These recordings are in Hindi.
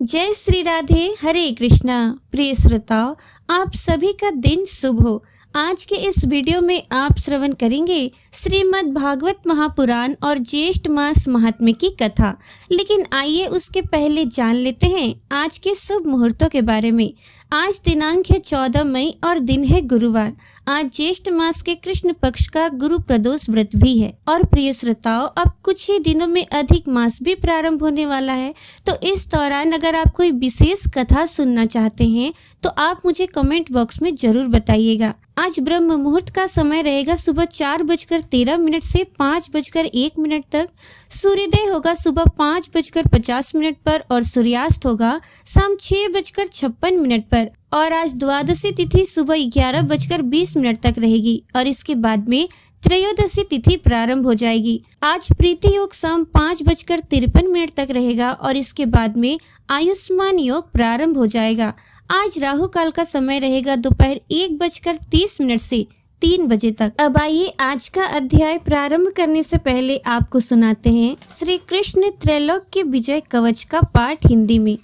जय श्री राधे, हरे कृष्णा। प्रिय श्रोताओं, आप सभी का दिन शुभ हो। आज के इस वीडियो में आप श्रवण करेंगे श्रीमद् भागवत महापुराण और ज्येष्ठ मास महात्म्य की कथा। लेकिन आइए उसके पहले जान लेते हैं आज के शुभ मुहूर्तों के बारे में। आज दिनांक है 14 मई और दिन है गुरुवार। आज ज्येष्ठ मास के कृष्ण पक्ष का गुरु प्रदोष व्रत भी है। और प्रिय श्रोताओं, अब कुछ ही दिनों में अधिक मास भी प्रारंभ होने वाला है। तो इस दौरान अगर आप कोई विशेष कथा सुनना चाहते हैं तो आप मुझे कमेंट बॉक्स में जरूर बताइएगा। आज ब्रह्म मुहूर्त का समय रहेगा सुबह 4:13 से 5:01 तक। सूर्योदय होगा सुबह 5:50 पर और सूर्यास्त होगा शाम 6:56 पर। और आज द्वादशी तिथि सुबह 11:20 तक रहेगी और इसके बाद में त्रयोदशी तिथि प्रारंभ हो जाएगी। आज प्रीति योग शाम 5:53 तक रहेगा और इसके बाद में आयुष्मान योग प्रारंभ हो जाएगा। आज राहु काल का समय रहेगा दोपहर 1:30 से 3 बजे तक। अब आइए आज का अध्याय प्रारंभ करने से पहले आपको सुनाते हैं श्री कृष्ण त्रैलोक्य विजय कवच का पाठ हिंदी में।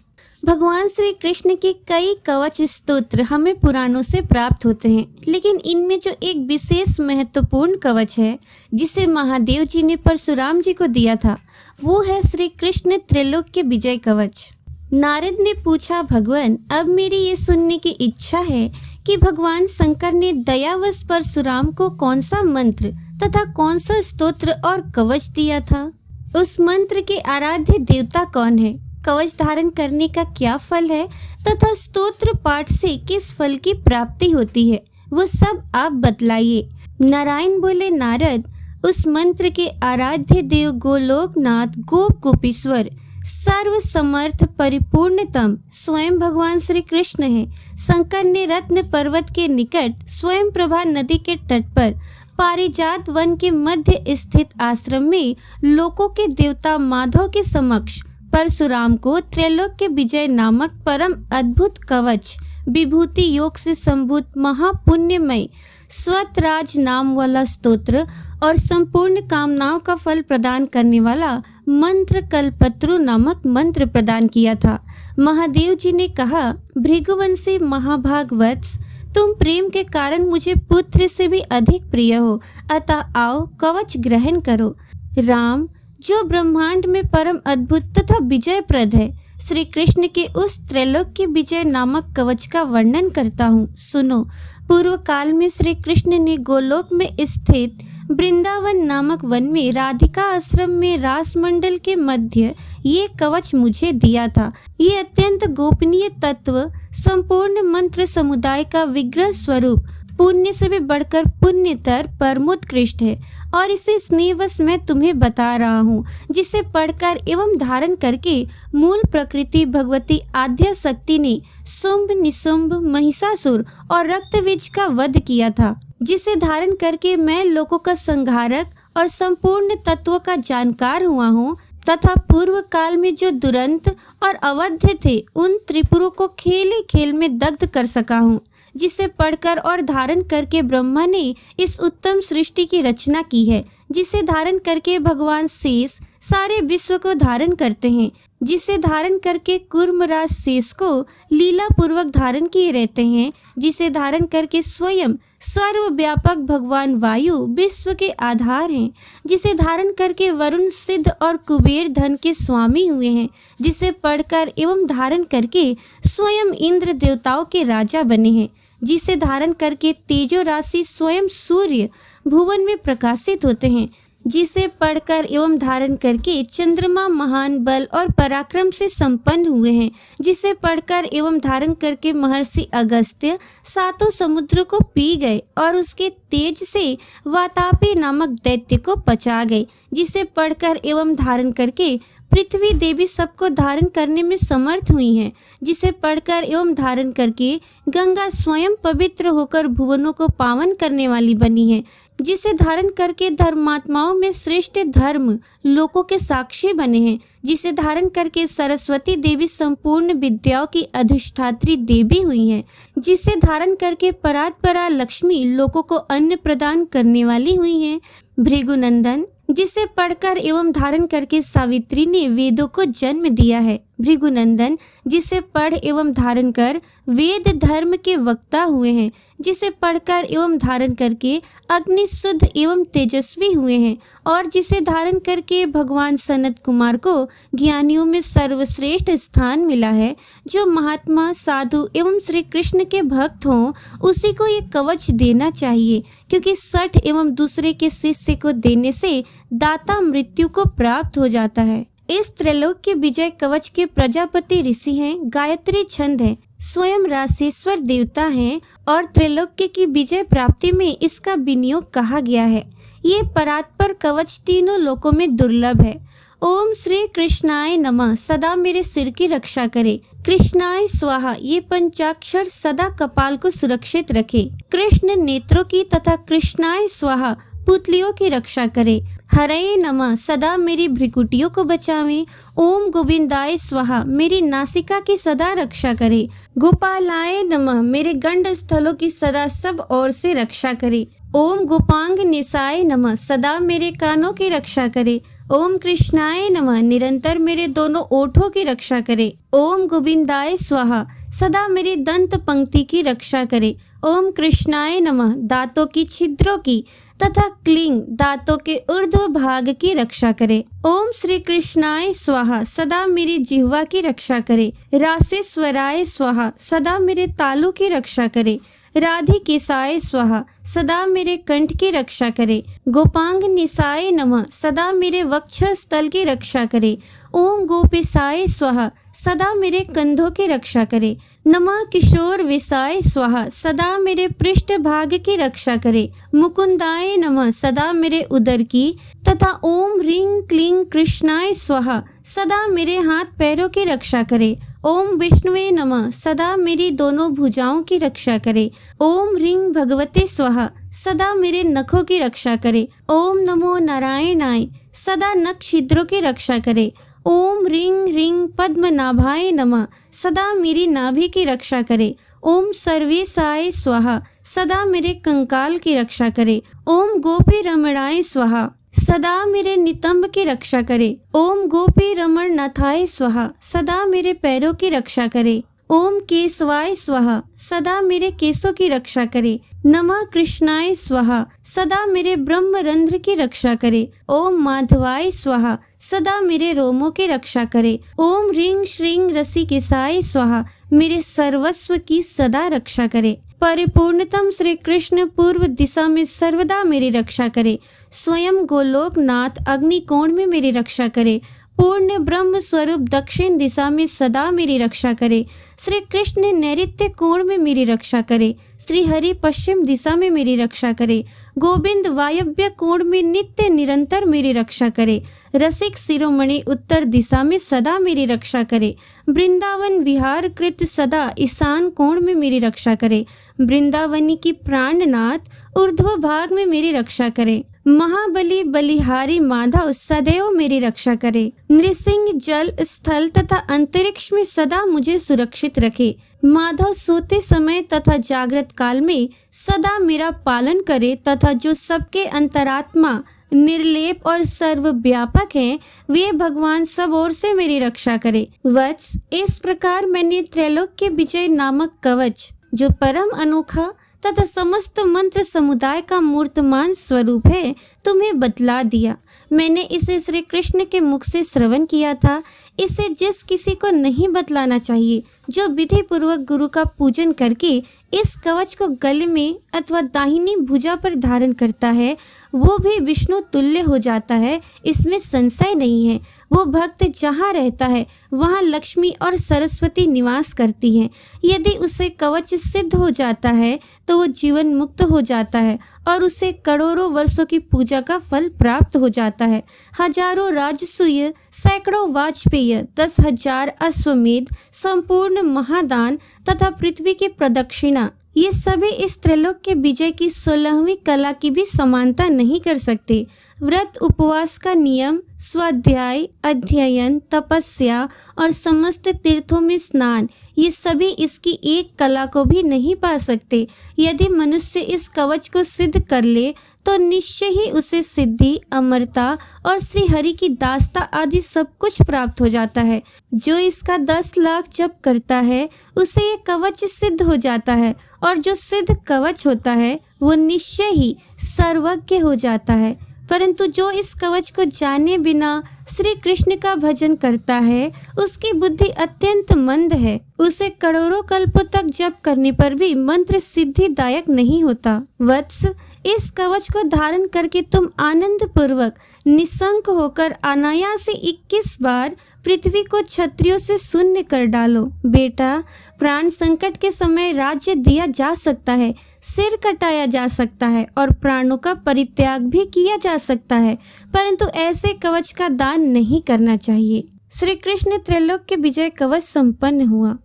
भगवान श्री कृष्ण के कई कवच स्तोत्र हमें पुराणों से प्राप्त होते हैं, लेकिन इनमें जो एक विशेष महत्वपूर्ण कवच है जिसे महादेव जी ने परशुराम जी को दिया था, वो है श्री कृष्ण त्रैलोक्य विजय कवच। नारद ने पूछा, भगवान, अब मेरी ये सुनने की इच्छा है कि भगवान शंकर ने दयावश परशुराम को कौन सा मंत्र तथा कौन सा स्तोत्र और कवच दिया था। उस मंत्र के आराध्य देवता कौन है, कवच धारण करने का क्या फल है तथा स्तोत्र पाठ से किस फल की प्राप्ति होती है, वो सब आप बतलाइए। नारायण बोले, नारद, उस मंत्र के आराध्य देव गोलोकनाथ गोप गोपीश्वर सर्व समर्थ परिपूर्णतम स्वयं भगवान श्री कृष्ण है। शंकर ने रत्न पर्वत के निकट स्वयं प्रभा नदी के तट पर पारिजात वन के मध्य स्थित आश्रम में लोकों के देवता माधव के समक्ष परशुराम को त्रैलोक्य विजय नामक परम अद्भुत कवच विभूति योग से संभूत महापुण्यमय स्वतराज नाम वाला स्तोत्र और संपूर्ण कामनाओं का फल प्रदान करने वाला मंत्र कल्पत्रु नामक मंत्र प्रदान किया था। महादेव जी ने कहा, भृगुवंशी महाभाग वत्स, तुम प्रेम के कारण मुझे पुत्र से भी अधिक प्रिय हो, अतः आओ कवच ग्रहण करो। राम, जो ब्रह्मांड में परम अद्भुत तथा विजयप्रद है, श्री कृष्ण के उस त्रैलोक्य विजय नामक कवच का वर्णन करता हूँ, सुनो। पूर्व काल में श्री कृष्ण ने गोलोक में स्थित वृंदावन नामक वन में राधिका आश्रम में रास मंडल के मध्य ये कवच मुझे दिया था। ये अत्यंत गोपनीय तत्व संपूर्ण मंत्र समुदाय का विग्रह स्वरूप पुण्य से भी बढ़कर पुण्यतर परमोत्कृष्ट है और इसे स्नेहवश मैं तुम्हें बता रहा हूँ, जिसे पढ़कर एवं धारण करके मूल प्रकृति भगवती आद्या शक्ति ने शुंभ निशुंभ महिषासुर और रक्तवीज का वध किया था, जिसे धारण करके मैं लोगों का संहारक और संपूर्ण तत्वों का जानकार हुआ हूँ तथा पूर्व काल में जो दुरंत और अवध्य थे उन त्रिपुरों को खेल खेल में दग्ध कर सका हूँ, जिसे पढ़कर और धारण करके ब्रह्मा ने इस उत्तम सृष्टि की रचना की है, जिसे धारण करके भगवान शेष सारे विश्व को धारण करते हैं, जिसे धारण करके कूर्मराज शेष को लीला पूर्वक धारण किए रहते हैं, जिसे धारण करके स्वयं सर्वव्यापक भगवान वायु विश्व के आधार हैं, जिसे धारण करके वरुण सिद्ध और कुबेर धन के स्वामी हुए हैं, जिसे पढ़कर एवं धारण करके स्वयं इंद्र देवताओं के राजा बने हैं, जिसे धारण करके तेजो राशि स्वयं सूर्य भुवन में प्रकाशित होते हैं, जिसे पढ़कर एवं धारण करके चंद्रमा महान बल और पराक्रम से संपन्न हुए हैं, जिसे पढ़कर एवं धारण करके महर्षि अगस्त्य सातों समुद्र को पी गए और उसके तेज से वातापी नामक दैत्य को पचा गए, जिसे पढ़कर एवं धारण करके पृथ्वी देवी सबको धारण करने में समर्थ हुई हैं, जिसे पढ़कर एवं धारण करके गंगा स्वयं पवित्र होकर भुवनों को पावन करने वाली बनी है, जिसे धारण करके धर्मात्माओं में श्रेष्ठ धर्म लोकों के साक्षी बने हैं, जिसे धारण करके सरस्वती देवी संपूर्ण विद्याओं की अधिष्ठात्री देवी हुई हैं, जिसे धारण करके परात्परा लक्ष्मी लोकों को अन्न प्रदान करने वाली हुई हैं। भृगुनंदन, जिसे पढ़कर एवं धारण करके सावित्री ने वेदों को जन्म दिया है। भृगुनंदन, जिसे पढ़ एवं धारण कर वेद धर्म के वक्ता हुए हैं, जिसे पढ़कर एवं धारण करके अग्नि शुद्ध एवं तेजस्वी हुए हैं, और जिसे धारण करके भगवान सनत कुमार को ज्ञानियों में सर्वश्रेष्ठ स्थान मिला है। जो महात्मा, साधु एवं श्री कृष्ण के भक्त हों, उसी को ये कवच देना चाहिए, क्योंकि सठ एवं दूसरे के शिष्य को देने से दाता मृत्यु को प्राप्त हो जाता है। इस त्रैलोक के विजय कवच के प्रजापति ऋषि हैं, गायत्री छंद है, स्वयं राशेश्वर देवता हैं और त्रैलोक्य की विजय प्राप्ति में इसका विनियोग कहा गया है। ये परात्पर कवच तीनों लोकों में दुर्लभ है। ओम श्री कृष्णाय नमः सदा मेरे सिर की रक्षा करे। कृष्णाय स्वाहा ये पंचाक्षर सदा कपाल को सुरक्षित रखे। कृष्ण नेत्रों की तथा कृष्णाय स्वाहा पुतलियों की रक्षा करे। हरे नमः सदा मेरी भ्रिकुटियों को बचावे। ओम गोविंदाय स्वाहा मेरी नासिका की सदा रक्षा करे। गोपालाय नमः मेरे गंड स्थलों की सदा सब ओर से रक्षा करे। ओम गोपांग निसाय नमः सदा मेरे कानों की रक्षा करे। ओम कृष्णाय नमः निरंतर मेरे दोनों ओठों की रक्षा करे। ओम गोविंदाय स्वाहा सदा मेरी दंत पंक्ति की रक्षा करे। ओम कृष्णाय नमः दांतों की छिद्रों की तथा क्लींग दांतों के ऊर्ध्व भाग की रक्षा करे। ओम श्री कृष्णाय स्वाहा सदा मेरी जिह्वा की रक्षा करे। रासेश्वराय स्वाहा सदा मेरे तालु की रक्षा करे। राधिकेशाय स्वाहा सदा मेरे कंठ की रक्षा करे। गोपांग निसाय नमः सदा मेरे वक्षस्थल की रक्षा करे। ओम गोपेशाय स्वाहा सदा मेरे कंधों की रक्षा करे। नमः किशोर विषाय स्वाहा सदा मेरे पृष्ठ भाग की रक्षा करे। मुकुंदाय नमः सदा मेरे उदर की तथा ओम ह्रीं क्लीं कृष्णाय स्वाहा सदा मेरे हाथ पैरों की रक्षा करे। ओम विष्णुवे नमः सदा मेरी दोनों भुजाओं की रक्षा करे। ओम ह्रीं भगवते स्वाहा सदा मेरे नखों की रक्षा करे। ओम नमो नारायणाय सदा नख छिद्रों की रक्षा करे। ओम ह्रीं ह्रीं पद्मनाभाय नमः सदा मेरी नाभि की रक्षा करे। ओम सर्वेशाय स्वाहा सदा मेरे कंकाल की रक्षा करे। ओम गोपी रमणाय स्वाहा सदा मेरे नितंब की रक्षा करे। ओम गोपी रमण नाथाय स्वाहा सदा मेरे पैरों की रक्षा करे। ओम केशवाय स्वाहा सदा मेरे केशों की रक्षा करे। नमः कृष्णाय स्वाहा सदा मेरे ब्रह्मरंध्र की रक्षा करे। ओम माधवाय स्वाहा सदा मेरे रोमों की रक्षा करे। ओम ह्रीं श्रीं रसिकेशाय स्वाहा मेरे सर्वस्व की सदा रक्षा करे। परिपूर्णतम श्री कृष्ण पूर्व दिशा में सर्वदा मेरी रक्षा करे। स्वयं गोलोकनाथ अग्निकोण में मेरी रक्षा करे। पूर्ण ब्रह्म स्वरूप दक्षिण दिशा में सदा मेरी रक्षा करे। श्री कृष्ण नैऋत्य कोण में मेरी रक्षा करे। श्री हरि पश्चिम दिशा में मेरी रक्षा करे। गोविंद वायव्य कोण में नित्य निरंतर मेरी रक्षा करे। रसिक शिरोमणि उत्तर दिशा में सदा मेरी रक्षा करे। वृंदावन विहार कृत सदा ईशान कोण में मेरी रक्षा करे। वृंदावनी की प्राणनाथ ऊर्ध्व भाग में मेरी रक्षा करे। महाबली बलिहारी माधव सदैव मेरी रक्षा करे। नृसिंह जल स्थल तथा अंतरिक्ष में सदा मुझे सुरक्षित रखे। माधव सोते समय तथा जागृत काल में सदा मेरा पालन करे तथा जो सबके अंतरात्मा निर्लेप और सर्वव्यापक हैं, वे भगवान सब ओर से मेरी रक्षा करे। वत्स, इस प्रकार मैंने त्रैलोक्य विजय नामक कवच, जो परम अनोखा तथा समस्त मंत्र समुदाय का मूर्तमान स्वरूप है, तुम्हें बतला दिया। मैंने इसे श्री कृष्ण के मुख से श्रवण किया था। इसे जिस किसी को नहीं बतलाना चाहिए, जो विधि पूर्वक गुरु का पूजन करके इस कवच को गले में अथवा दाहिनी भुजा पर धारण करता है, वो भी विष्णु तुल्य हो जाता है, इसमें संशय नहीं है। वो भक्त जहाँ रहता है वहाँ लक्ष्मी और सरस्वती निवास करती हैं। यदि उसे कवच सिद्ध हो जाता है तो वो जीवन मुक्त हो जाता है और उसे करोड़ों वर्षों की पूजा का फल प्राप्त हो जाता है। हजारों राजसूय, सैकड़ों वाजपेय, 10,000 अश्वमेध, संपूर्ण महादान तथा पृथ्वी की प्रदक्षिणा, ये सभी इस त्रैलोक्य विजय की 16वीं कला की भी समानता नहीं कर सकते। व्रत उपवास का नियम, स्वाध्याय, अध्ययन, तपस्या और समस्त तीर्थों में स्नान, ये सभी इसकी एक कला को भी नहीं पा सकते। यदि मनुष्य इस कवच को सिद्ध कर ले तो निश्चय ही उसे सिद्धि, अमरता और श्री हरि की दास्ता आदि सब कुछ प्राप्त हो जाता है। जो इसका 10 लाख जप करता है उसे ये कवच सिद्ध हो जाता है, और जो सिद्ध कवच होता है वो निश्चय ही सर्वज्ञ हो जाता है। परंतु जो इस कवच को जाने बिना श्री कृष्ण का भजन करता है उसकी बुद्धि अत्यंत मंद है। उसे करोड़ों कल्पों तक जप करने पर भी मंत्र सिद्धिदायक नहीं होता। वत्स, इस कवच को धारण करके तुम आनंद पूर्वक निशंक होकर अनायास से 21 बार पृथ्वी को क्षत्रियों से शून्य कर डालो। बेटा, प्राण संकट के समय राज्य दिया जा सकता है, सिर कटाया जा सकता है और प्राणों का परित्याग भी किया जा सकता है, परंतु ऐसे कवच का दान नहीं करना चाहिए। श्री कृष्ण त्रैलोक के विजय कवच संपन्न हुआ।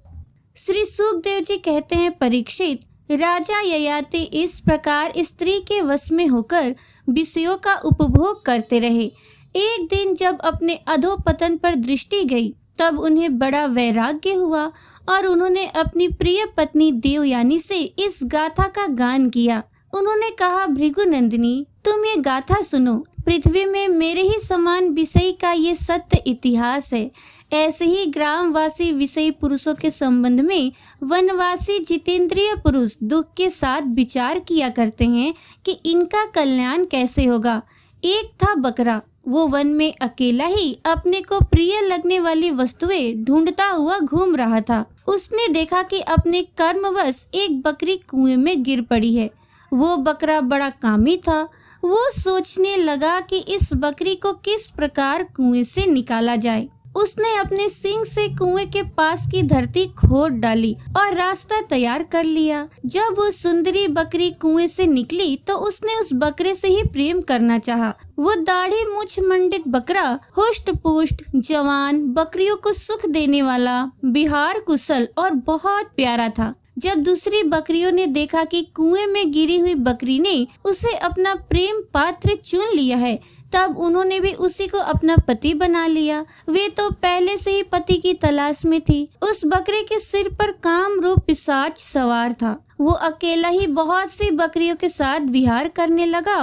श्री सुखदेव जी कहते हैं, परीक्षित, राजा ययाति इस प्रकार स्त्री के वश में होकर विषयों का उपभोग करते रहे। एक दिन जब अपने अधोपतन पर दृष्टि गई तब उन्हें बड़ा वैराग्य हुआ और उन्होंने अपनी प्रिय पत्नी देवयानी से इस गाथा का गान किया। उन्होंने कहा, भृगुनंदिनी, तुम ये गाथा सुनो। पृथ्वी में मेरे ही समान विषय का ये सत्य इतिहास है। ऐसे ही ग्रामवासी विषयी पुरुषों के संबंध में वनवासी जितेंद्रिय पुरुष दुख के साथ विचार किया करते हैं कि इनका कल्याण कैसे होगा। एक था बकरा, वो वन में अकेला ही अपने को प्रिय लगने वाली वस्तुएं ढूंढता हुआ घूम रहा था। उसने देखा कि अपने कर्मवश एक बकरी कुएं में गिर पड़ी है। वो बकरा बड़ा कामी था। वो सोचने लगा कि इस बकरी को किस प्रकार कुएं से निकाला जाए। उसने अपने सींग से कुएं के पास की धरती खोद डाली और रास्ता तैयार कर लिया। जब वो सुंदरी बकरी कुएं से निकली तो उसने उस बकरे से ही प्रेम करना चाहा। वो दाढ़ी मूछ मंडित बकरा हुष्ट पुष्ट, जवान, बकरियों को सुख देने वाला, बिहार कुशल और बहुत प्यारा था। जब दूसरी बकरियों ने देखा कि कुएं में गिरी हुई बकरी ने उसे अपना प्रेम पात्र चुन लिया है, तब उन्होंने भी उसी को अपना पति बना लिया। वे तो पहले से ही पति की तलाश में थी। उस बकरे के सिर पर काम रूप पिशाच सवार था। वो अकेला ही बहुत सी बकरियों के साथ विहार करने लगा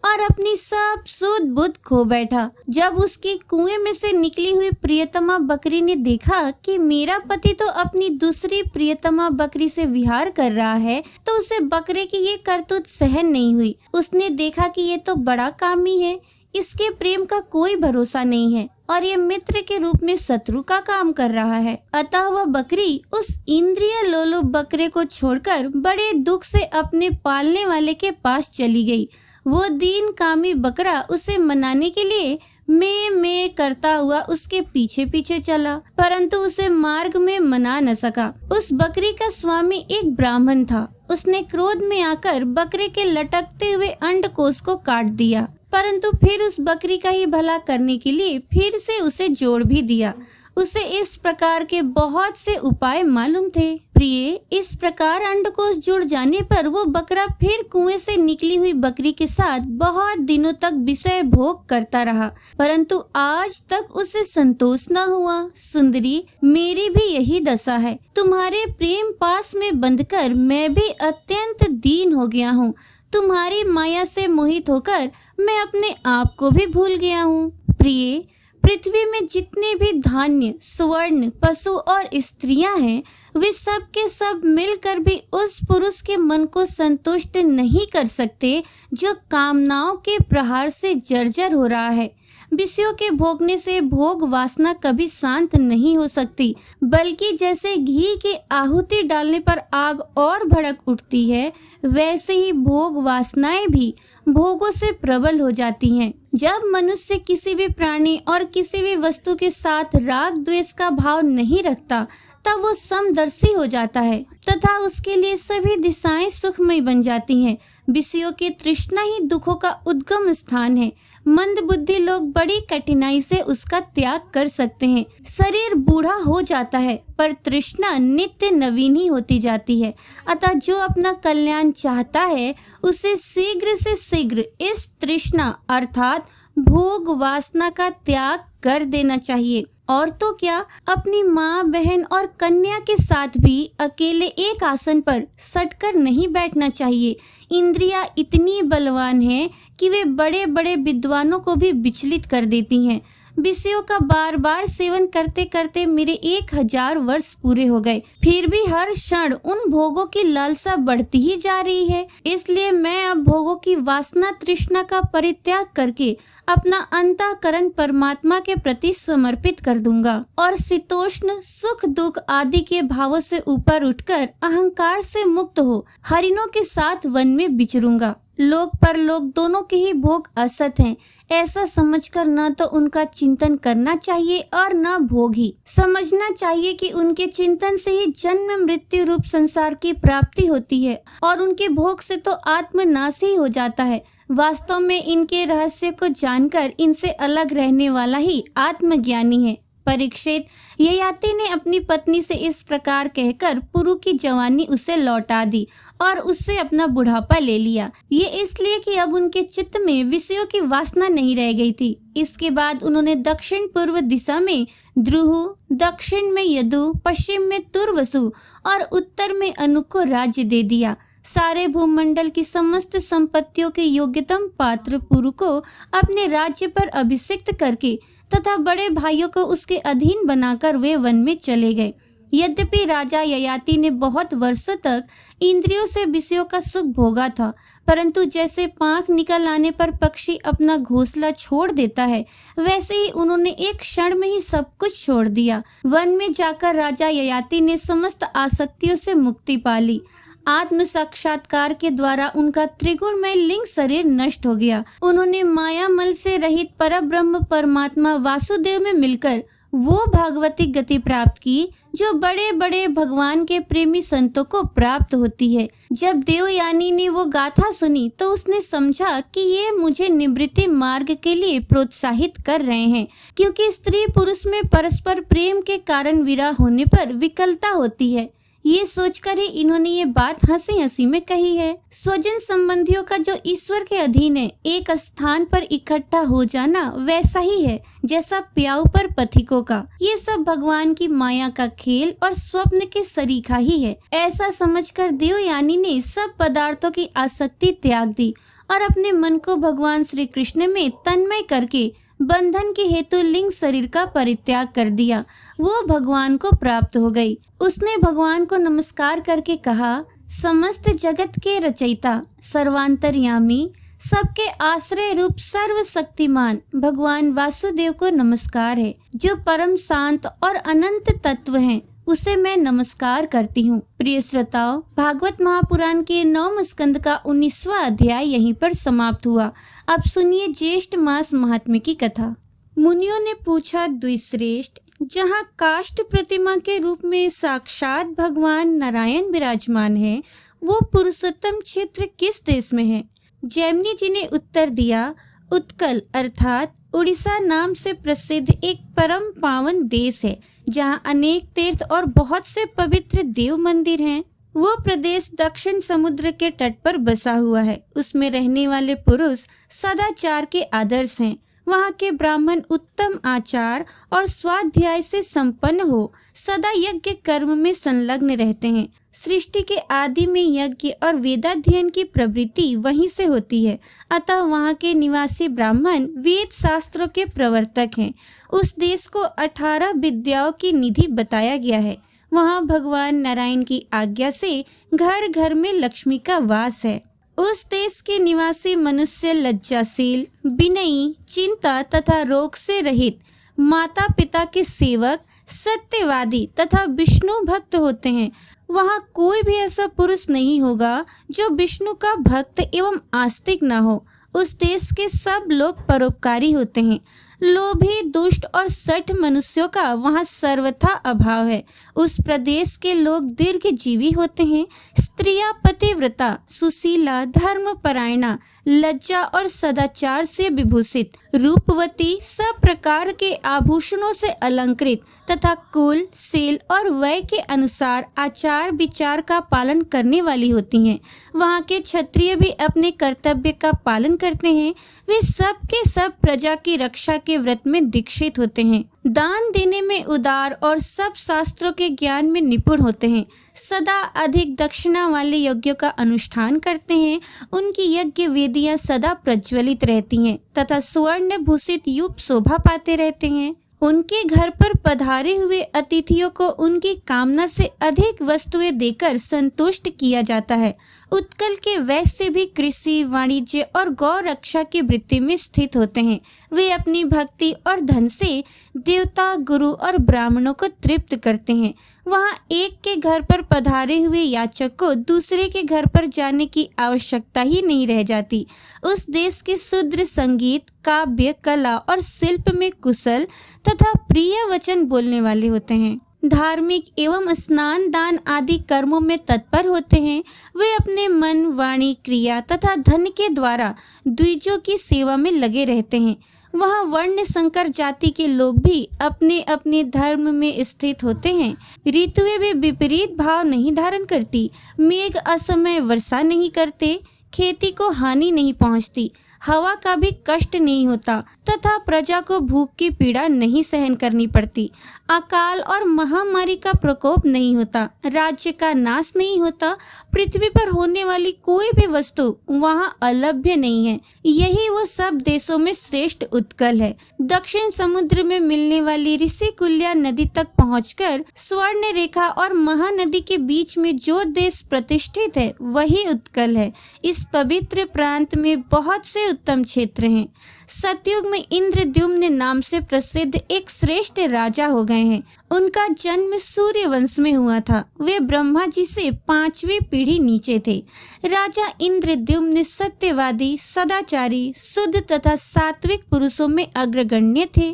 और अपनी सब सुध बुध खो बैठा। जब उसकी कुएं में से निकली हुई प्रियतमा बकरी ने देखा कि मेरा पति तो अपनी दूसरी प्रियतमा बकरी से विहार कर रहा है, तो उसे बकरे की ये करतूत सहन नहीं हुई। उसने देखा कि ये तो बड़ा कामी है, इसके प्रेम का कोई भरोसा नहीं है और ये मित्र के रूप में शत्रु का काम कर रहा है। अतः वह बकरी उस इंद्रिय लोलुप बकरे को छोड़कर बड़े दुख से अपने पालने वाले के पास चली गई। वो दीन कामी बकरा उसे मनाने के लिए मैं करता हुआ उसके पीछे पीछे चला, परंतु उसे मार्ग में मना न सका। उस बकरी का स्वामी एक ब्राह्मण था। उसने क्रोध में आकर बकरे के लटकते हुए अंडकोश को काट दिया, परंतु फिर उस बकरी का ही भला करने के लिए फिर से उसे जोड़ भी दिया। उसे इस प्रकार के बहुत से उपाय मालूम थे। प्रिय, इस प्रकार अंडकोश जुड़ जाने पर वो बकरा फिर कुएं से निकली हुई बकरी के साथ बहुत दिनों तक विषय भोग करता रहा, परंतु आज तक उसे संतोष न हुआ। सुंदरी, मेरी भी यही दशा है। तुम्हारे प्रेम पास में बंधकर मैं भी अत्यंत दीन हो गया हूँ। तुम्हारी माया से मोहित होकर मैं अपने आप को भी भूल गया हूँ। प्रिय, पृथ्वी में जितने भी धान्य, स्वर्ण, पशु और स्त्रियां हैं, वे सब के सब मिलकर भी उस पुरुष के मन को संतुष्ट नहीं कर सकते जो कामनाओं के प्रहार से जर्जर हो रहा है। विषयों के भोगने से भोग वासना कभी शांत नहीं हो सकती, बल्कि जैसे घी की आहुति डालने पर आग और भड़क उठती है, वैसे ही भोग वासनाएं भी भोगों से प्रबल हो जाती हैं। जब मनुष्य किसी भी प्राणी और किसी भी वस्तु के साथ राग द्वेष का भाव नहीं रखता, तब वो समदर्शी हो जाता है तथा उसके लिए सभी दिशाएं सुखमय बन जाती हैं। विषयों की तृष्णा ही दुखों का उद्गम स्थान है। मंदबुद्धि लोग बड़ी कठिनाई से उसका त्याग कर सकते हैं। शरीर बूढ़ा हो जाता है पर तृष्णा नित्य नवीन ही होती जाती है। अतः जो अपना कल्याण चाहता है उसे शीघ्र से शीघ्र इस तृष्णा अर्थात भोग वासना का त्याग कर देना चाहिए। और तो क्या, अपनी माँ, बहन और कन्या के साथ भी अकेले एक आसन पर सटकर नहीं बैठना चाहिए। इंद्रियां इतनी बलवान हैं कि वे बड़े बड़े विद्वानों को भी विचलित कर देती हैं। विषयों का बार बार सेवन करते करते मेरे 1000 वर्ष पूरे हो गए, फिर भी हर क्षण उन भोगों की लालसा बढ़ती ही जा रही है। इसलिए मैं अब भोगों की वासना तृष्णा का परित्याग करके अपना अंतःकरण परमात्मा के प्रति समर्पित कर दूंगा और शीतोष्ण सुख दुख आदि के भावों से ऊपर उठकर अहंकार से मुक्त हो हरिणों के साथ वन में विचरूंगा। लोक परलोक दोनों के ही भोग असत हैं, ऐसा समझकर न तो उनका चिंतन करना चाहिए और न भोग ही। समझना चाहिए कि उनके चिंतन से ही जन्म मृत्यु रूप संसार की प्राप्ति होती है और उनके भोग से तो आत्मनाश ही हो जाता है। वास्तव में इनके रहस्य को जानकर इनसे अलग रहने वाला ही आत्मज्ञानी है। परीक्षित, ययाति ने अपनी पत्नी से इस प्रकार कहकर पुरु की जवानी उसे लौटा दी और उससे अपना बुढ़ापा ले लिया। ये इसलिए कि अब उनके चित्त में विषयों की वासना नहीं रह गई थी। इसके बाद उन्होंने दक्षिण पूर्व दिशा में द्रुहु, दक्षिण में यदु, पश्चिम में तुर्वसु और उत्तर में अनु को राज्य दे दिया। सारे भूमंडल की समस्त संपत्तियों के योग्यतम पात्र पुरु को अपने राज्य पर अभिषिक्त करके तथा बड़े भाइयों को उसके अधीन बनाकर वे वन में चले गए। यद्यपि राजा ययाति ने बहुत वर्षों तक इंद्रियों से विषयों का सुख भोगा था, परंतु जैसे पांख निकल आने पर पक्षी अपना घोंसला छोड़ देता है, वैसे ही उन्होंने एक क्षण में ही सब कुछ छोड़ दिया। वन में जाकर राजा ययाति ने समस्त आसक्तियों से मुक्ति पा ली। आत्म साक्षात्कार के द्वारा उनका त्रिगुणमय लिंग शरीर नष्ट हो गया। उन्होंने माया मल से रहित परब्रह्म परमात्मा वासुदेव में मिलकर वो भागवती गति प्राप्त की जो बड़े बड़े भगवान के प्रेमी संतों को प्राप्त होती है। जब देवयानी ने वो गाथा सुनी तो उसने समझा कि ये मुझे निवृत्ति मार्ग के लिए प्रोत्साहित कर रहे हैं, क्योंकि स्त्री पुरुष में परस्पर प्रेम के कारण विरह होने पर विकलता होती है। ये सोचकर ही इन्होंने ये बात हंसी हंसी में कही है। स्वजन संबंधियों का जो ईश्वर के अधीन है, एक स्थान पर इकट्ठा हो जाना वैसा ही है जैसा प्याऊ पर पथिकों का। ये सब भगवान की माया का खेल और स्वप्न के सरीखा ही है। ऐसा समझकर देवयानी ने सब पदार्थों की आसक्ति त्याग दी और अपने मन को भगवान श्री कृष्ण में तन्मय करके बंधन के हेतु लिंग शरीर का परित्याग कर दिया। वो भगवान को प्राप्त हो गई। उसने भगवान को नमस्कार करके कहा, समस्त जगत के रचयिता, सर्वांतर्यामी, सबके आश्रय रूप सर्वशक्तिमान भगवान वासुदेव को नमस्कार है। जो परम शांत और अनंत तत्व हैं, उसे मैं नमस्कार करती हूँ। प्रिय श्रोताओ, भागवत महापुराण के 9वें स्कंद का 19वां अध्याय यहीं पर समाप्त हुआ। अब सुनिए ज्येष्ठ मास महात्म्य की कथा। मुनियों ने पूछा, द्विश्रेष्ठ, जहाँ काष्ठ प्रतिमा के रूप में साक्षात भगवान नारायण विराजमान है, वो पुरुषोत्तम क्षेत्र किस देश में है? जैमिनी जी ने उत्तर दिया, उत्कल अर्थात उड़ीसा नाम से प्रसिद्ध एक परम पावन देश है, जहाँ अनेक तीर्थ और बहुत से पवित्र देव मंदिर हैं। वो प्रदेश दक्षिण समुद्र के तट पर बसा हुआ है। उसमें रहने वाले पुरुष सदाचार के आदर्श हैं। वहाँ के ब्राह्मण उत्तम आचार और स्वाध्याय से संपन्न हो सदा यज्ञ कर्म में संलग्न रहते हैं। सृष्टि के आदि में यज्ञ और वेदाध्ययन की प्रवृत्ति वहीं से होती है। अतः वहाँ के निवासी ब्राह्मण वेद शास्त्रों के प्रवर्तक हैं। उस देश को 18 विद्याओं की निधि बताया गया है। वहाँ भगवान नारायण की आज्ञा से घर घर में लक्ष्मी का वास है। उस देश के निवासी मनुष्य लज्जाशील, विनयी, चिंता तथा रोग से रहित, माता पिता के सेवक, सत्यवादी तथा विष्णु भक्त होते हैं। वहाँ कोई भी ऐसा पुरुष नहीं होगा जो विष्णु का भक्त एवं आस्तिक न हो। उस देश के सब लोग परोपकारी होते हैं। लोभी, दुष्ट और सठ मनुष्यों का वहाँ सर्वथा अभाव है। उस प्रदेश के लोग दीर्घजीवी होते हैं। स्त्रियां पतिव्रता, सुशीला, धर्मपरायणा, लज्जा और सदाचार से विभूषित, रूपवती, सब प्रकार के आभूषणों से अलंकृत तथा कुल, शील और वय के अनुसार आचार विचार का पालन करने वाली होती हैं। वहाँ के क्षत्रिय भी अपने कर्तव्य का पालन करते हैं। वे सब के सब प्रजा की रक्षा के व्रत में दीक्षित होते हैं। दान देने में उदार और सब शास्त्रों के ज्ञान में निपुण होते हैं। सदा अधिक दक्षिणा वाले यज्ञों का अनुष्ठान करते हैं। उनकी यज्ञ वेदियां सदा प्रज्वलित रहती हैं तथा स्वर्ण भूषित युग शोभा पाते रहते हैं। उनके घर पर पधारे हुए अतिथियों को उनकी कामना से अधिक वस्तुएं देकर संतुष्ट किया जाता है। उत्कल के वैश्य भी कृषि, वाणिज्य और गौ रक्षा की वृत्ति में स्थित होते हैं। वे अपनी भक्ति और धन से देवता, गुरु और ब्राह्मणों को तृप्त करते हैं। वहाँ एक के घर पर पधारे हुए याचक को दूसरे के घर पर जाने की आवश्यकता ही नहीं रह जाती। उस देश के शूद्र संगीत, काव्य, कला और शिल्प में कुशल तथा प्रिय वचन बोलने वाले होते हैं। धार्मिक एवं स्नान, दान आदि कर्मों में तत्पर होते हैं। वे अपने मन, वाणी, क्रिया तथा धन के द्वारा द्विजों की सेवा में लगे रहते हैं। वहाँ वर्ण संकर जाति के लोग भी अपने अपने धर्म में स्थित होते हैं। ऋतुएं भी विपरीत भाव नहीं धारण करती। मेघ असमय वर्षा नहीं करते। खेती को हानि नहीं पहुँचती। हवा का भी कष्ट नहीं होता तथा प्रजा को भूख की पीड़ा नहीं सहन करनी पड़ती। अकाल और महामारी का प्रकोप नहीं होता। राज्य का नाश नहीं होता। पृथ्वी पर होने वाली कोई भी वस्तु वहाँ अलभ्य नहीं है। यही वो सब देशों में श्रेष्ठ उत्कल है। दक्षिण समुद्र में मिलने वाली ऋषिकुल्या नदी तक पहुंचकर स्वर्ण रेखा और महानदी के बीच में जो देश प्रतिष्ठित है वही उत्कल है। इस पवित्र प्रांत में बहुत से उत्तम क्षेत्र हैं। सतयुग में इंद्रद्युम्न नाम से प्रसिद्ध एक श्रेष्ठ राजा हो गए हैं। उनका जन्म सूर्य वंश में हुआ था। वे ब्रह्मा जी से 5वीं पीढ़ी नीचे थे। राजा इंद्रद्युम्न सत्यवादी, सदाचारी, शुद्ध तथा सात्विक पुरुषों में अग्रगण्य थे।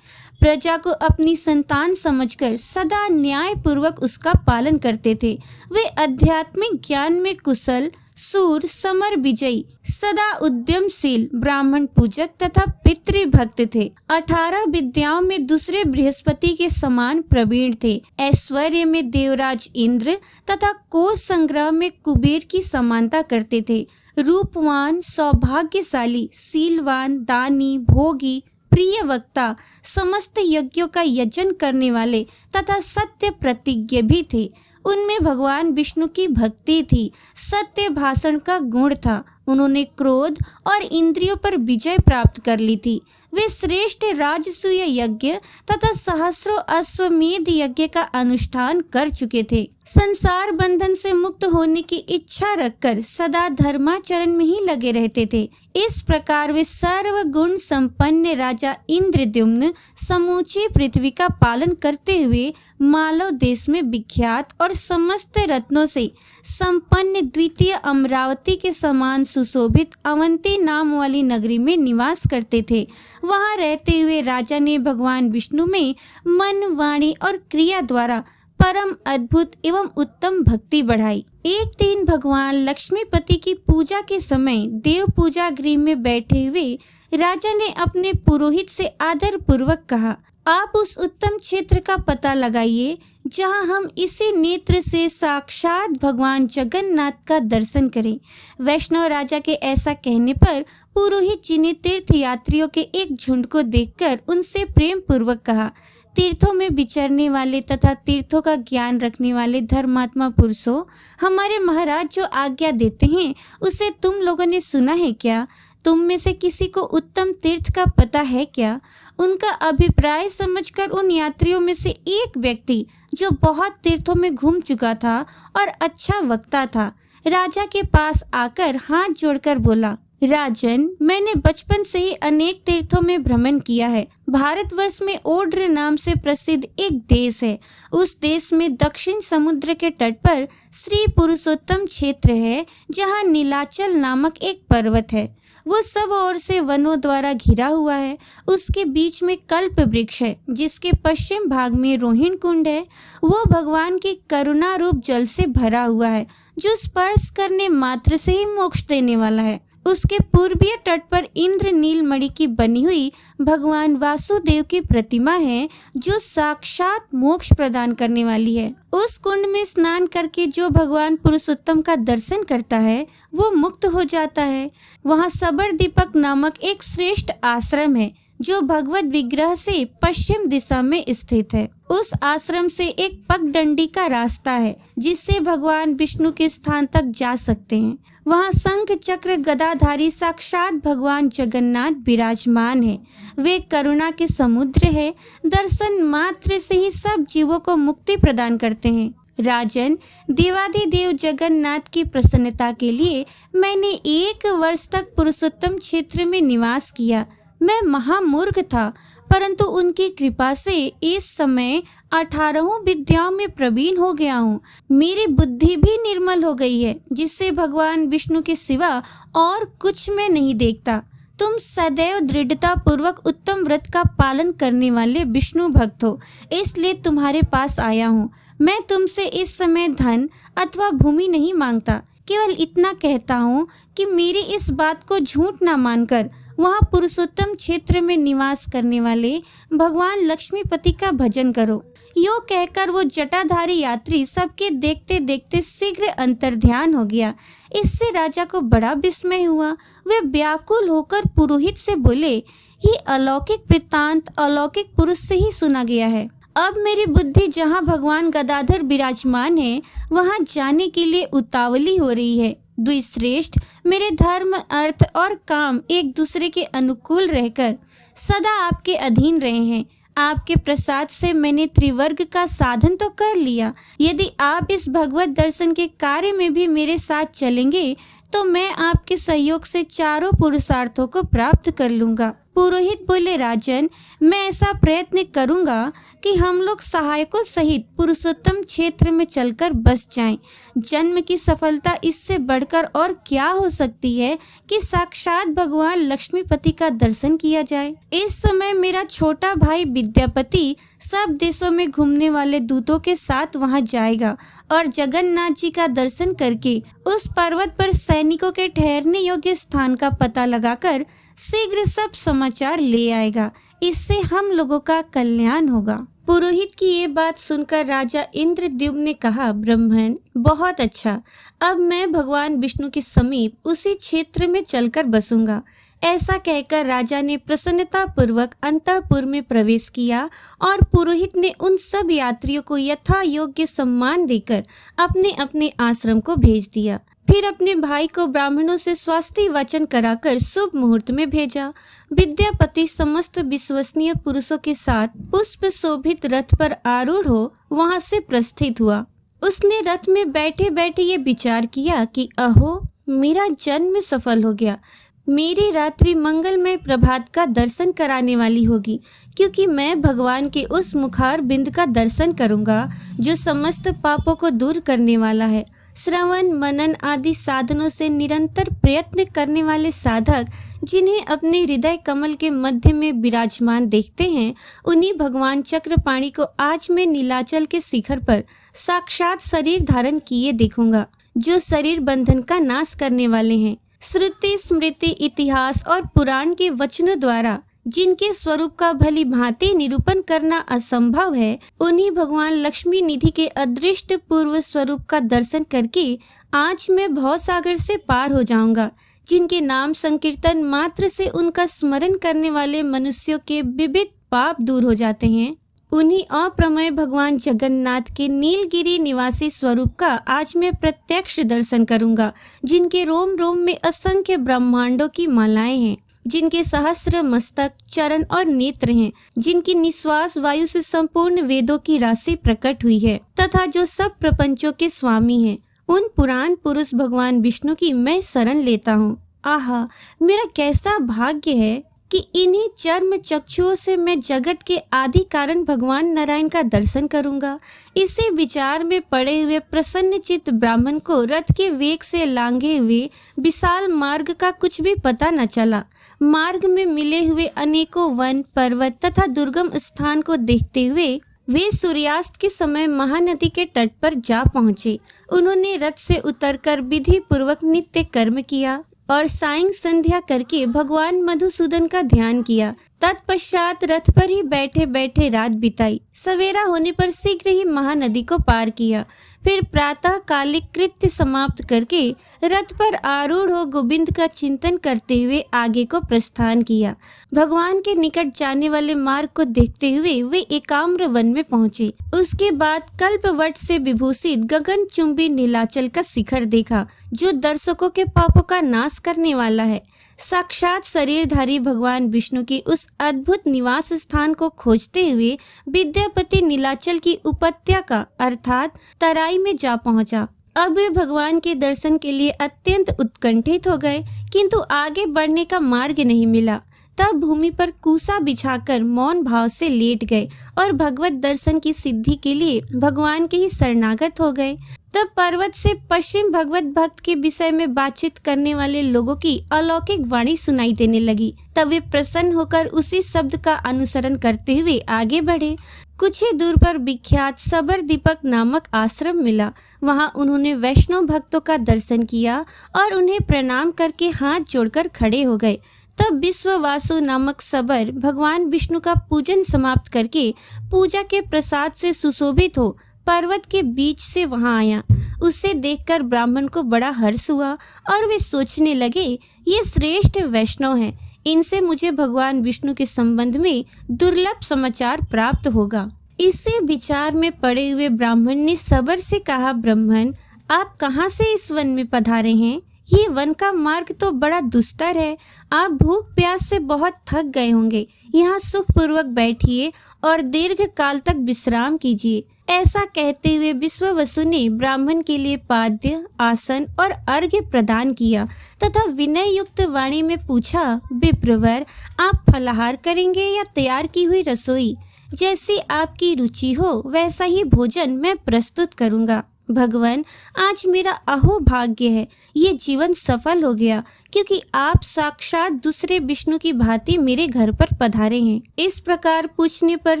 प्रजा को अपनी संतान समझकर सदा न्याय पूर्वक उसका पालन करते थे। वे आध्यात्मिक ज्ञान में कुशल, सूर, समर विजयी, सदा उद्यमशील, ब्राह्मण पूजक तथा पितृभक्त थे। 18 विद्याओं में दूसरे बृहस्पति के समान प्रवीण थे। ऐश्वर्य में देवराज इंद्र तथा कोष संग्रह में कुबेर की समानता करते थे। रूपवान, सौभाग्यशाली, शीलवान, दानी, भोगी, प्रिय वक्ता, समस्त यज्ञों का यजन करने वाले तथा सत्य प्रतिज्ञ भी थे। उनमें भगवान विष्णु की भक्ति थी। सत्य भाषण का गुण था। उन्होंने क्रोध और इंद्रियों पर विजय प्राप्त कर ली थी। वे श्रेष्ठ राजसूय यज्ञ तथा सहस्रों अश्वमेध यज्ञ का अनुष्ठान कर चुके थे। संसार बंधन से मुक्त होने की इच्छा रखकर सदा धर्माचरण में ही लगे रहते थे। इस प्रकार वे सर्वगुण संपन्न राजा इंद्रद्युम्न समूची पृथ्वी का पालन करते हुए मालव देश में विख्यात और समस्त रत्नों से संपन्न द्वितीय अमरावती के समान सुशोभित अवंती नाम वाली नगरी में निवास करते थे। वहां रहते हुए राजा ने भगवान विष्णु में मन, वाणी और क्रिया द्वारा परम अद्भुत एवं उत्तम भक्ति बढ़ाई। एक दिन भगवान लक्ष्मीपति की पूजा के समय देव पूजा गृह में बैठे हुए राजा ने अपने पुरोहित से आदर पूर्वक कहा, आप उस उत्तम क्षेत्र का पता लगाइए जहां हम इसी नेत्र से साक्षात भगवान जगन्नाथ का दर्शन करें। वैष्णव राजा के ऐसा कहने पर पुरोहित जी ने तीर्थ यात्रियों के एक झुंड को देखकर उनसे प्रेम पूर्वक कहा, तीर्थों में विचरने वाले तथा तीर्थों का ज्ञान रखने वाले धर्मात्मा पुरुषों, हमारे महाराज जो आज्ञा देते हैं उसे तुम लोगों ने सुना है क्या? तुम में से किसी को उत्तम तीर्थ का पता है क्या? उनका अभिप्राय समझकर उन यात्रियों में से एक व्यक्ति जो बहुत तीर्थों में घूम चुका था और अच्छा वक्ता था, राजा के पास आकर हाथ जोड़कर बोला, राजन, मैंने बचपन से ही अनेक तीर्थों में भ्रमण किया है। भारतवर्ष में ओड्र नाम से प्रसिद्ध एक देश है। उस देश में दक्षिण समुद्र के तट पर श्री पुरुषोत्तम क्षेत्र है, जहाँ नीलाचल नामक एक पर्वत है। वो सब ओर से वनों द्वारा घिरा हुआ है। उसके बीच में कल्प वृक्ष है, जिसके पश्चिम भाग में रोहिणी कुंड है। वो भगवान की करुणा रूप जल से भरा हुआ है, जो स्पर्श करने मात्र से ही मोक्ष देने वाला है। उसके पूर्वीय तट पर इंद्र नीलमणि की बनी हुई भगवान वासुदेव की प्रतिमा है, जो साक्षात मोक्ष प्रदान करने वाली है। उस कुंड में स्नान करके जो भगवान पुरुषोत्तम का दर्शन करता है, वो मुक्त हो जाता है। वहाँ सबर दीपक नामक एक श्रेष्ठ आश्रम है, जो भगवत विग्रह से पश्चिम दिशा में स्थित है। उस आश्रम से एक पगडंडी का रास्ता है, जिससे भगवान विष्णु के स्थान तक जा सकते हैं। वहाँ शंख चक्र गदाधारी साक्षात भगवान जगन्नाथ विराजमान है। वे करुणा के समुद्र है। दर्शन मात्र से ही सब जीवों को मुक्ति प्रदान करते हैं। राजन, देवाधिदेव जगन्नाथ की प्रसन्नता के लिए मैंने 1 वर्ष तक पुरुषोत्तम क्षेत्र में निवास किया। मैं महामूर्ख था, परंतु उनकी कृपा से इस समय 18 विद्याओं में प्रवीण हो गया हूँ। मेरी बुद्धि भी निर्मल हो गई है, जिससे भगवान विष्णु के सिवा और कुछ मैं नहीं देखता। तुम सदैव दृढ़ता पूर्वक उत्तम व्रत का पालन करने वाले विष्णु भक्त हो, इसलिए तुम्हारे पास आया हूँ। मैं तुमसे इस समय धन अथवा भूमि नहीं मांगता, केवल इतना कहता हूँ कि मेरी इस बात को झूठ ना मानकर वहाँ पुरुषोत्तम क्षेत्र में निवास करने वाले भगवान लक्ष्मीपति का भजन करो। यो कहकर वो जटाधारी यात्री सबके देखते देखते शीघ्र अंतर्ध्यान हो गया। इससे राजा को बड़ा विस्मय हुआ। वे व्याकुल होकर पुरोहित से बोले, ये अलौकिक वृत्तांत अलौकिक पुरुष से ही सुना गया है। अब मेरी बुद्धि जहाँ भगवान गदाधर विराजमान है, वहाँ जाने के लिए उतावली हो रही है। द्विश्रेष्ठ, मेरे धर्म अर्थ और काम एक दूसरे के अनुकूल रहकर सदा आपके अधीन रहे हैं। आपके प्रसाद से मैंने त्रिवर्ग का साधन तो कर लिया। यदि आप इस भगवत दर्शन के कार्य में भी मेरे साथ चलेंगे, तो मैं आपके सहयोग से चारों पुरुषार्थों को प्राप्त कर लूंगा। पुरोहित बोले, राजन, मैं ऐसा प्रयत्न करूंगा कि हम लोग सहायकों सहित पुरुषोत्तम क्षेत्र में चलकर बस जाएं। जन्म की सफलता इससे बढ़कर और क्या हो सकती है कि साक्षात भगवान लक्ष्मीपति का दर्शन किया जाए। इस समय मेरा छोटा भाई विद्यापति सब देशों में घूमने वाले दूतों के साथ वहां जाएगा और जगन्नाथ जी का दर्शन करके उस पर्वत पर सैनिकों के ठहरने योग्य स्थान का पता लगाकर शीघ्र सब समाचार ले आएगा। इससे हम लोगों का कल्याण होगा। पुरोहित की ये बात सुनकर राजा इंद्रद्युम्न ने कहा, ब्राह्मण, बहुत अच्छा। अब मैं भगवान विष्णु के समीप उसी क्षेत्र में चलकर बसूंगा। ऐसा कहकर राजा ने प्रसन्नता पूर्वक अंतःपुर में प्रवेश किया और पुरोहित ने उन सब यात्रियों को यथा योग्य सम्मान देकर अपने अपने आश्रम को भेज दिया। फिर अपने भाई को ब्राह्मणों से स्वास्थ्य वचन कराकर शुभ मुहूर्त में भेजा। विद्यापति समस्त विश्वसनीय पुरुषों के साथ पुष्प शोभित रथ पर आरूढ़ हो वहां से प्रस्थित हुआ। उसने रथ में बैठे बैठे ये विचार किया कि अहो, मेरा जन्म सफल हो गया। मेरी रात्रि मंगलमय प्रभात का दर्शन कराने वाली होगी, क्योंकि मैं भगवान के उस मुखार बिंद का दर्शन करूंगा जो समस्त पापों को दूर करने वाला है। श्रवण मनन आदि साधनों से निरंतर प्रयत्न करने वाले साधक जिन्हें अपने हृदय कमल के मध्य में विराजमान देखते हैं, उन्हीं भगवान चक्रपाणि को आज मैं नीलाचल के शिखर पर साक्षात शरीर धारण किए देखूंगा, जो शरीर बंधन का नाश करने वाले हैं। श्रुति स्मृति इतिहास और पुराण के वचनों द्वारा जिनके स्वरूप का भली भांति निरूपण करना असंभव है, उन्हीं भगवान लक्ष्मी निधि के अदृष्ट पूर्व स्वरूप का दर्शन करके आज मैं भवसागर से पार हो जाऊंगा। जिनके नाम संकीर्तन मात्र से उनका स्मरण करने वाले मनुष्यों के विविध पाप दूर हो जाते हैं, उन्हीं अप्रमेय भगवान जगन्नाथ के नीलगिरी निवासी स्वरूप का आज मैं प्रत्यक्ष दर्शन करूंगा। जिनके रोम रोम में असंख्य ब्रह्मांडों की मालाएं हैं, जिनके सहस्र मस्तक, चरण और नेत्र हैं, जिनकी निश्वास वायु से संपूर्ण वेदों की राशि प्रकट हुई है तथा जो सब प्रपंचों के स्वामी हैं, उन पुराण पुरुष भगवान विष्णु की मैं शरण लेता हूँ। आहा, मेरा कैसा भाग्य है कि इन्हीं चर्म चक्षुओं से मैं जगत के आदि कारण भगवान नारायण का दर्शन करूंगा। इसी विचार में पड़े हुए प्रसन्नचित्त ब्राह्मण को रथ के वेग से लांघे हुए विशाल मार्ग का कुछ भी पता न चला। मार्ग में मिले हुए अनेकों वन, पर्वत तथा दुर्गम स्थान को देखते हुए वे सूर्यास्त के समय महानदी के तट पर जा पहुँचे। उन्होंने रथ से उतरकर विधि पूर्वक नित्य कर्म किया और सायं संध्या करके भगवान मधुसूदन का ध्यान किया। तत्पश्चात रथ पर ही बैठे बैठे रात बिताई। सवेरा होने पर शीघ्र ही महानदी को पार किया। फिर प्रातः कालिक कृत्य समाप्त करके रथ पर आरूढ़ हो गोविंद का चिंतन करते हुए आगे को प्रस्थान किया। भगवान के निकट जाने वाले मार्ग को देखते हुए वे एकाम्र वन में पहुँचे। उसके बाद कल्पवट से विभूषित गगनचुंबी नीलाचल का शिखर देखा, जो दर्शकों के पापों का नाश करने वाला है। साक्षात शरीरधारी भगवान विष्णु की उस अद्भुत निवास स्थान को खोजते हुए विद्यापति नीलाचल की उपत्यका अर्थात तराई में जा पहुंचा। अब वे भगवान के दर्शन के लिए अत्यंत उत्कंठित हो गए, किंतु आगे बढ़ने का मार्ग नहीं मिला। तब भूमि पर कूसा बिछाकर मौन भाव से लेट गए और भगवत दर्शन की सिद्धि के लिए भगवान के ही शरणागत हो गए। तब पर्वत से पश्चिम भगवत भक्त के विषय में बातचीत करने वाले लोगों की अलौकिक वाणी सुनाई देने लगी। तब वे प्रसन्न होकर उसी शब्द का अनुसरण करते हुए आगे बढ़े। कुछ ही दूर पर विख्यात सबर दीपक नामक आश्रम मिला। वहां उन्होंने वैष्णव भक्तों का दर्शन किया और उन्हें प्रणाम करके हाथ जोड़कर खड़े हो गए। तब विश्ववासु नामक सबर भगवान विष्णु का पूजन समाप्त करके पूजा के प्रसाद से सुशोभित हो पर्वत के बीच से वहां आया। उसे देखकर ब्राह्मण को बड़ा हर्ष हुआ और वे सोचने लगे, ये श्रेष्ठ वैष्णव हैं, इनसे मुझे भगवान विष्णु के संबंध में दुर्लभ समाचार प्राप्त होगा। इसी विचार में पड़े हुए ब्राह्मण ने सबर से कहा, ब्राह्मण, आप कहाँ से इस वन में पधारे हैं? ये वन का मार्ग तो बड़ा दुस्तर है। आप भूख प्यास से बहुत थक गए होंगे। यहाँ सुखपूर्वक बैठिए और दीर्घ काल तक विश्राम कीजिए। ऐसा कहते हुए विश्ववसु ने ब्राह्मण के लिए पाद्य, आसन और अर्घ्य प्रदान किया तथा विनय युक्त वाणी में पूछा, विप्रवर, आप फलाहार करेंगे या तैयार की हुई रसोई? जैसी आपकी रुचि हो वैसा ही भोजन मैं प्रस्तुत करूँगा। भगवान, आज मेरा अहो भाग्य है, ये जीवन सफल हो गया, क्योंकि आप साक्षात दूसरे विष्णु की भांति मेरे घर पर पधारे हैं। इस प्रकार पूछने पर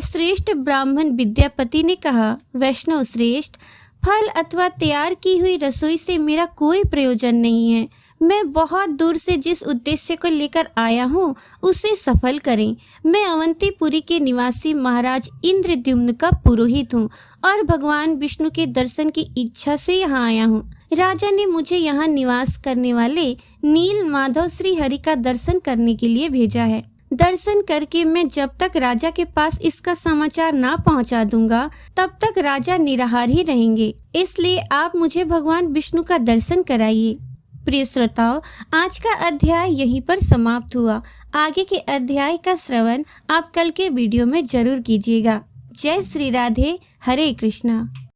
श्रेष्ठ ब्राह्मण विद्यापति ने कहा, वैष्णव श्रेष्ठ, फल अथवा तैयार की हुई रसोई से मेरा कोई प्रयोजन नहीं है। मैं बहुत दूर से जिस उद्देश्य को लेकर आया हूँ उसे सफल करें। मैं अवंतीपुरी के निवासी महाराज इंद्रद्युम्न का पुरोहित हूँ और भगवान विष्णु के दर्शन की इच्छा से यहाँ आया हूँ। राजा ने मुझे यहाँ निवास करने वाले नील माधव श्री हरि का दर्शन करने के लिए भेजा है। दर्शन करके मैं जब तक राजा के पास इसका समाचार ना पहुंचा दूंगा तब तक राजा निराहार ही रहेंगे। इसलिए आप मुझे भगवान विष्णु का दर्शन कराइए। प्रिय श्रोताओं, आज का अध्याय यहीं पर समाप्त हुआ। आगे के अध्याय का श्रवण आप कल के वीडियो में जरूर कीजिएगा। जय श्री राधे, हरे कृष्णा।